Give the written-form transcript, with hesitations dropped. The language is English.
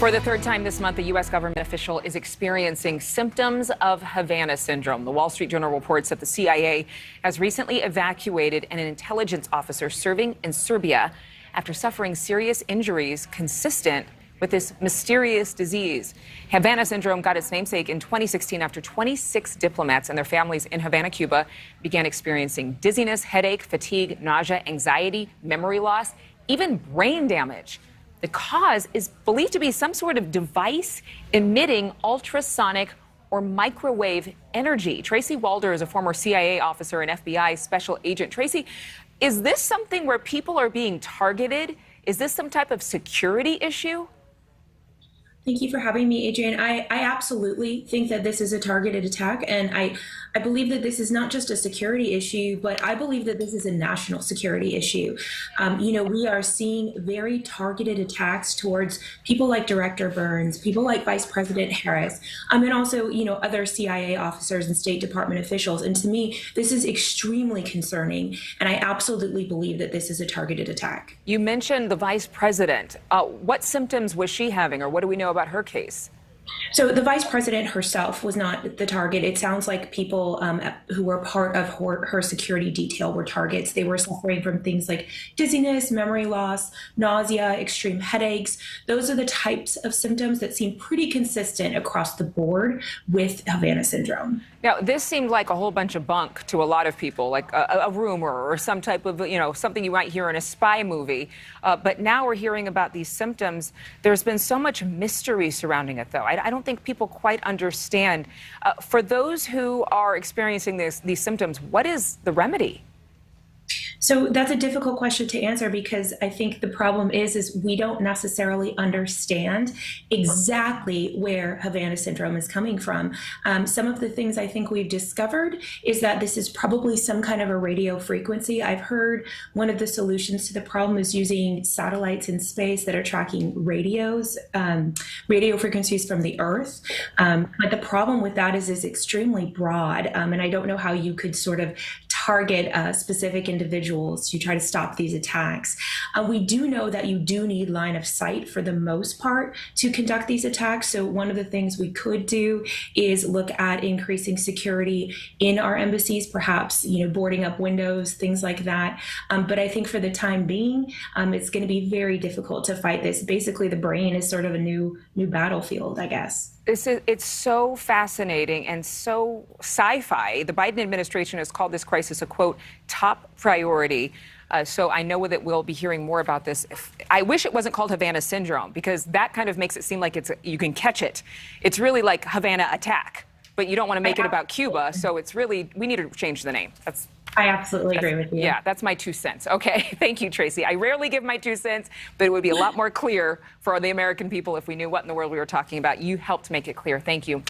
For the third time this month, a U.S. government official is experiencing symptoms of Havana syndrome. The Wall Street Journal reports that the CIA has recently evacuated an intelligence officer serving in Serbia after suffering serious injuries consistent with this mysterious disease. Havana syndrome got its namesake in 2016 after 26 diplomats and their families in Havana, Cuba, began experiencing dizziness, headache, fatigue, nausea, anxiety, memory loss, even brain damage. The cause is believed to be some sort of device emitting ultrasonic or microwave energy. Tracy Walder is a former CIA officer and FBI special agent. Tracy, is this something where people are being targeted? Is this some type of security issue? Thank you for having me, Adrian. I absolutely think that this is a targeted attack, and I believe that this is not just a security issue, but I believe that this is a national security issue. We are seeing very targeted attacks towards people like Director Burns, people like Vice President Harris, and also, other CIA officers and State Department officials. And to me, this is extremely concerning, and I absolutely believe that this is a targeted attack. You mentioned the Vice President. What symptoms was she having, or what do we know about her case? So the vice president herself was not the target. It sounds like people who were part of her security detail were targets. They were suffering from things like dizziness, memory loss, nausea, extreme headaches. Those are the types of symptoms that seem pretty consistent across the board with Havana syndrome. Now, this seemed like a whole bunch of bunk to a lot of people, like a rumor or some type of, something you might hear in a spy movie. But now we're hearing about these symptoms. There's been so much mystery surrounding it, though. I don't think people quite understand. For those who are experiencing these symptoms, what is the remedy? So that's a difficult question to answer, because I think the problem is we don't necessarily understand exactly where Havana syndrome is coming from. Some of the things I think we've discovered is that this is probably some kind of a radio frequency. I've heard one of the solutions to the problem is using satellites in space that are tracking radio frequencies from the Earth. But the problem with that is extremely broad, and I don't know how you could sort of target specific individuals to try to stop these attacks. We do know that you do need line of sight for the most part to conduct these attacks. So one of the things we could do is look at increasing security in our embassies, perhaps, boarding up windows, things like that. But I think for the time being, it's going to be very difficult to fight this. Basically, the brain is sort of a new battlefield, I guess. It's so fascinating and so sci-fi. The Biden administration has called this crisis a, quote, top priority. So I know that we'll be hearing more about this. I wish it wasn't called Havana syndrome, because that kind of makes it seem like you can catch it. It's really like Havana attack, but you don't want to make it about Cuba. So it's really, we need to change the name. I absolutely agree with you. Yeah, that's my 2 cents. Okay, thank you, Tracy. I rarely give my 2 cents, but it would be a lot more clear for the American people if we knew what in the world we were talking about. You helped make it clear. Thank you.